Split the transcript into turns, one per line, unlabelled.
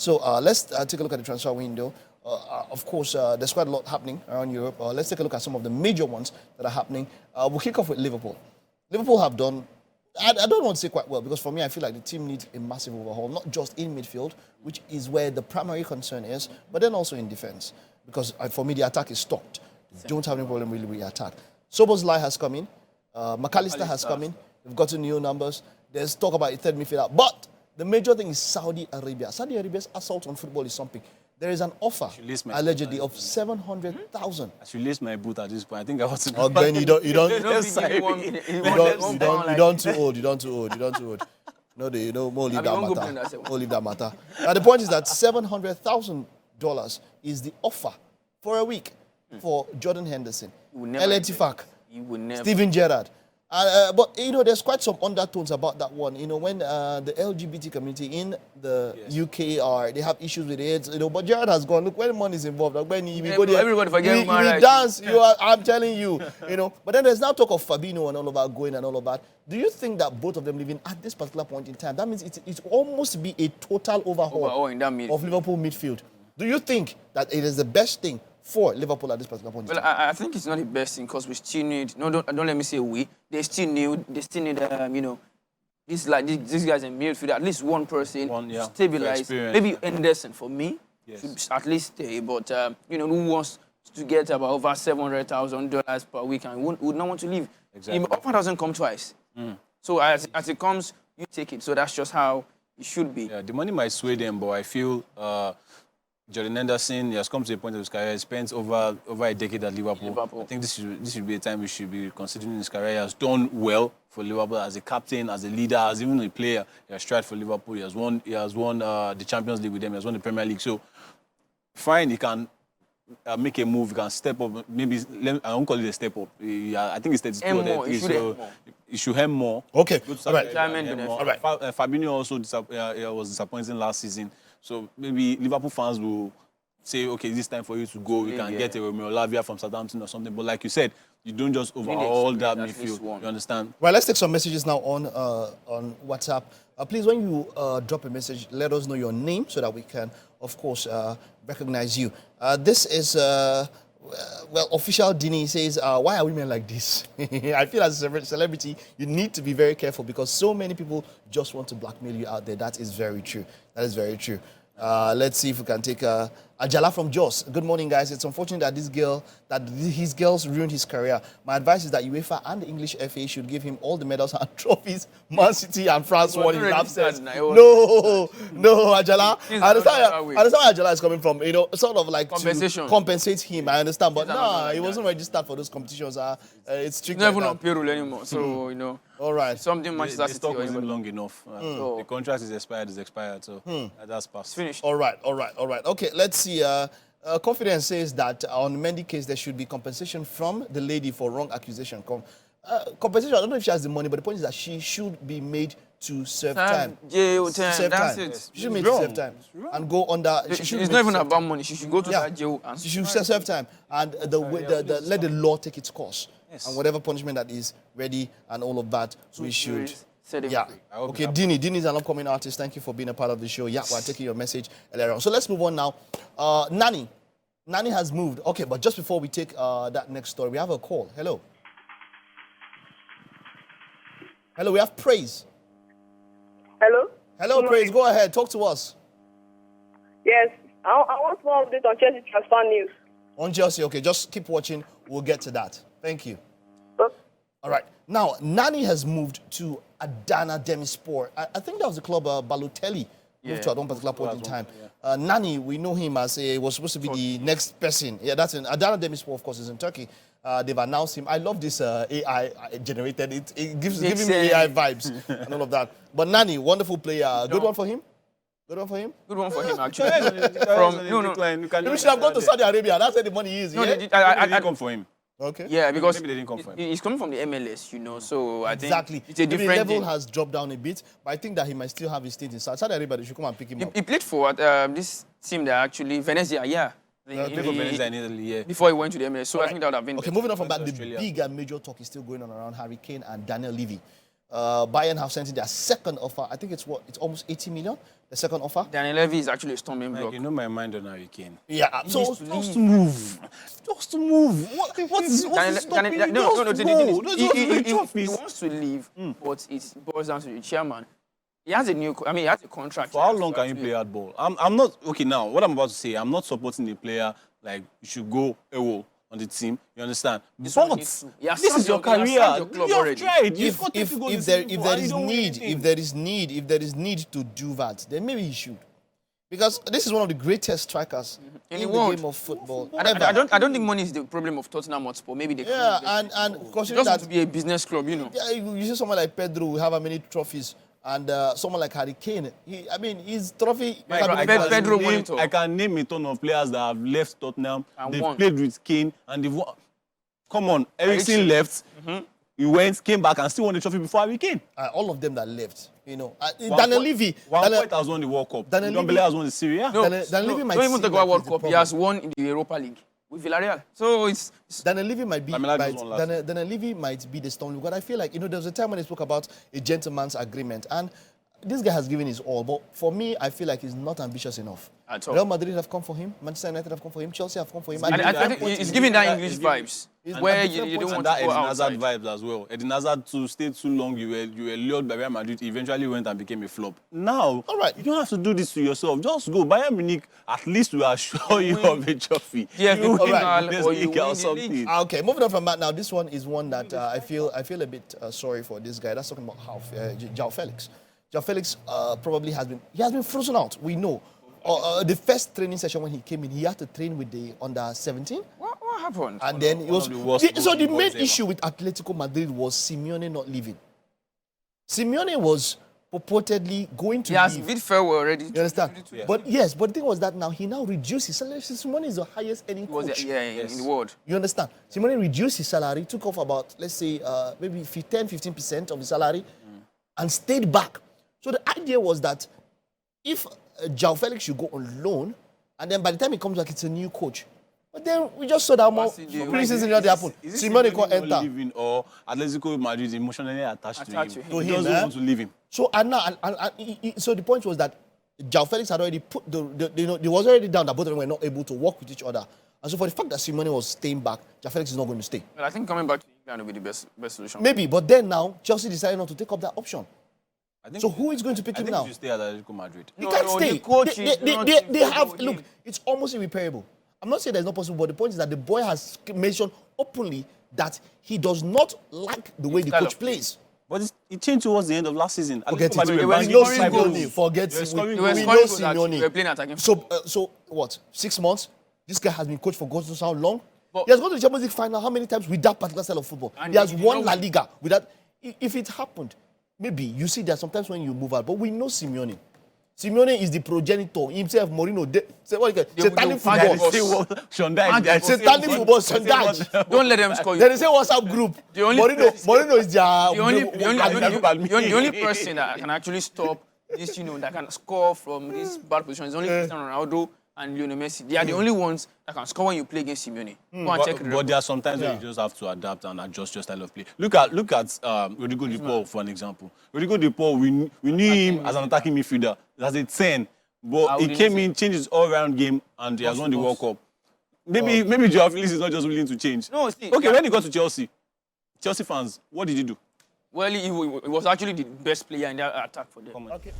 So let's take a look at the transfer window. Of course, there's quite a lot happening around Europe. Let's take a look at some of the major ones that are happening. We'll kick off with Liverpool. Liverpool have done, I don't want to say quite well, because for me, I feel like the team needs a massive overhaul, not just in midfield, which is where the primary concern is, but then also in defense. Because for me, the attack is stopped. They don't have any problem really with the attack. Soboslai has come in. McAllister has come in. We've gotten new numbers. There's talk about a third midfielder. But the major thing is Saudi Arabia. Saudi Arabia's assault on football is something. There is an offer, allegedly, of 700,000.
I should lace my boot at this point. I think I want to go.
Oh, Glenn, you don't too old. No, they more leave that matter. More leave that matter. Now the point is that $700,000 is the offer for a week for Jordan Henderson, LA Tifak, Steven Gerrard. But, there's quite some undertones about that one. When the LGBT community in the UK they have issues with it, but Gerrard has gone, look, when money is involved, like when you go there,
everybody forget
we dance, I'm telling you, But then there's now talk of Fabinho and all of that going and all of that. Do you think that both of them leaving at this particular point in time, that means it's almost be a total overhaul of Liverpool midfield? Do you think that it is the best thing for Liverpool at this particular point?
Well, I think it's not the best thing because we still need. No, don't let me say we. They still need. These guys in midfield. At least one person stabilize. Maybe Henderson for me should at least stay. But who wants to get about over $700,000 per week and would not want to leave? Exactly. The offer doesn't come twice. So as it comes, you take it. So that's just how it should be.
Yeah, the money might sway them, but I feel. Jordan Henderson, he has come to a point of his career. He spent over a decade at Liverpool. I think this should be a time we should be considering his career. He has done well for Liverpool as a captain, as a leader, as even a player. He has tried for Liverpool. He has won the Champions League with them. He has won the Premier League. So, fine, he can make a move. He can step up. Maybe I won't call it a step up. I think it's 32. He should have more.
Okay, all right.
Fabinho also was disappointing last season. So maybe Liverpool fans will say, okay, this time for you to go. We can get a Romeo Lavia from Southampton or something. But like you said, you don't just overhaul that midfield. You understand?
Right, let's take some messages now on WhatsApp. Please, when you drop a message, let us know your name so that we can, of course, recognize you. This is... official Dini says, why are women like this? I feel as a celebrity, you need to be very careful because so many people just want to blackmail you out there. That is very true. That is very true. Let's see if we can take Ajala from Jos. Good morning, guys. It's unfortunate that his girls ruined his career. My advice is that UEFA and the English FA should give him all the medals and trophies Man City and France won in absence. No, Ajala. I understand where Ajala is coming from. Sort of like
compensation.
To compensate him. I understand, but he wasn't registered for those competitions. It's strict.
Never on payroll anymore. So
all right.
Something Manchester City
wasn't long enough. The contract is expired. So that's past.
Finished.
All right. Okay, let's see. Confidence says that on Mendy case, there should be compensation from the lady for wrong accusation. Compensation, I don't know if she has the money, but the point is that she should be made to serve time.
Serve time. It.
She should be made to serve time. And go under...
It's not even about money. She should go to that jail.
She should serve time. And let the law take its course. Yes. And whatever punishment that is ready and all of that, we should... Yeah. Okay, Dini is an upcoming artist. Thank you for being a part of the show. Yeah, we're taking your message earlier on. So let's move on now. Nani has moved. Okay, but just before we take that next story, we have a call. Hello, we have Praise. Hello, Praise. Go ahead. Talk to us.
Yes, I want more update on Chelsea transfer news.
On Chelsea, okay. Just keep watching. We'll get to that. Thank you.
Okay.
All right. Now, Nani has moved to Adana Demirspor. I think that was the club Balotelli moved to at one particular point in time. Nani, we know him as was supposed to be the next person. Yeah, that's in Adana Demirspor, of course, is in Turkey. They've announced him. I love this AI generated. It gives me AI vibes and all of that. But Nani, wonderful player. Good one for him? Good one for him,
actually.
We should have gone to Saudi Arabia. That's where the money is.
No, I didn't come for him.
Okay.
Yeah, because
maybe they didn't come for him.
He's coming from the MLS, so I think
it's a different level has dropped down a bit, but I think that he might still have his stint in Saudi Arabia. They should come and pick him up.
He played for this team that actually Venezia, before he went to the MLS. So I think that would have been
okay. Moving on from that, the big and major talk is still going on around Harry Kane and Daniel Levy. Bayern have sent in their second offer. I think it's almost 80 million. The second offer.
Daniel Levy is actually a storming block.
You know my mind on Harry Kane.
Yeah, so
Just move. Just move. What's stopping you?
He wants to leave, but it boils down to the chairman. He has he has a contract.
For how long can you play hardball? I'm not okay now. What I'm about to say, I'm not supporting a player like you should go AWOL on the team. You understand? But this is your career. You've tried.
If there is need to do that, then maybe he should. Because this is one of the greatest strikers in the game of football.
I don't think money is the problem of Tottenham Hotspur. Maybe they
and considering
just want to be a business club, you know.
Yeah, you see someone like Pedro who have how many trophies, and someone like Harry Kane. His trophy.
I can name a ton of players that have left Tottenham. They've played with Kane and they've won. Come on, Eriksen left. He went, came back, and still won the trophy before Harry Kane.
All of them that left, you know. Daniel Levy.
Point has won the World Cup. Daniel Levy has won the Serie A.
Daniel Levy might
don't even talk about World Cup. He has won in the Europa League with Villarreal. So it's
Daniel Levy might be Daniel Levy might be the storm, because I feel like, you know, there was a time when he spoke about a gentleman's agreement, and this guy has given his all, but for me, I feel like he's not ambitious enough. At all. Real Madrid have come for him, Manchester United have come for him, Chelsea have come for him.
I think he's giving that English vibes, where you don't want to go outside.
Eden Hazard vibes as well. Eden Hazard to stay too long, you were lured by Real Madrid, he eventually went and became a flop. Now, all right, you don't have to do this to yourself. Just go. Bayern Munich, at least we assure you of a trophy.
Yeah,
you
win
or you win something.
Okay, moving on from that now. This one is one that I feel a bit sorry for this guy. That's talking about João Felix. João Felix probably has been frozen out. We know. The first training session when he came in, he had to train with the under-17.
What happened?
And then it was so the main issue with Atletico Madrid was Simeone not leaving. Simeone was purportedly going to leave.
He has bid farewell already.
You understand? Yeah. But the thing was that now he now reduced his salary. Simeone is the highest earning coach.
In the world.
You understand? Simeone reduced his salary, took off about, let's say, maybe 10-15% of his salary, and stayed back. So the idea was that if João Felix should go on loan, and then by the time he comes back, it's a new coach. But then we just saw that more pre-season that happened. Simeone can't enter.
Or Atletico Madrid is emotionally attached to him. He doesn't want to leave him.
So so the point was that João Felix had already put they was already down that both of them were not able to work with each other. And so for the fact that Simeone was staying back, João Felix is not going to stay.
Well, I think coming back to England will be the best solution.
Maybe, but then now Chelsea decided not to take up that option. So who is going to pick him now?
I think you stay at Atletico Madrid.
He can't stay. They have, look, it's almost irreparable. I'm not saying that it's not possible, but the point is that the boy has mentioned openly that he does not like the way the coach plays.
But it changed towards the end of last season.
Forget it. We know Simeone. So what? 6 months? This guy has been coached for God knows how long? He has gone to the Champions League final how many times with that particular style of football? He has won La Liga with that. If it happened, maybe you see that sometimes when you move out, but we know Simeone. Simeone is the progenitor himself. Mourinho, satanic football. Satanic football. Sondage.
Don't let them score you.
There is a WhatsApp group. Mourinho is
the only person that can actually stop this, that can score from this bad position is only Cristiano Ronaldo and Lionel Messi. They are the only ones that can score when you play against Simeone.
But there are sometimes where you just have to adapt and adjust your style of play. Look at Rodrigo De Paul, for an example. Rodrigo De Paul, we knew him as an attacking midfielder, as a 10. But he came in, changed his all-round game, and he has won the World Cup. Maybe João Felix is not just willing to change.
No,
when he got to Chelsea fans, what did he do?
Well, he was actually the best player in that attack for them.
Okay.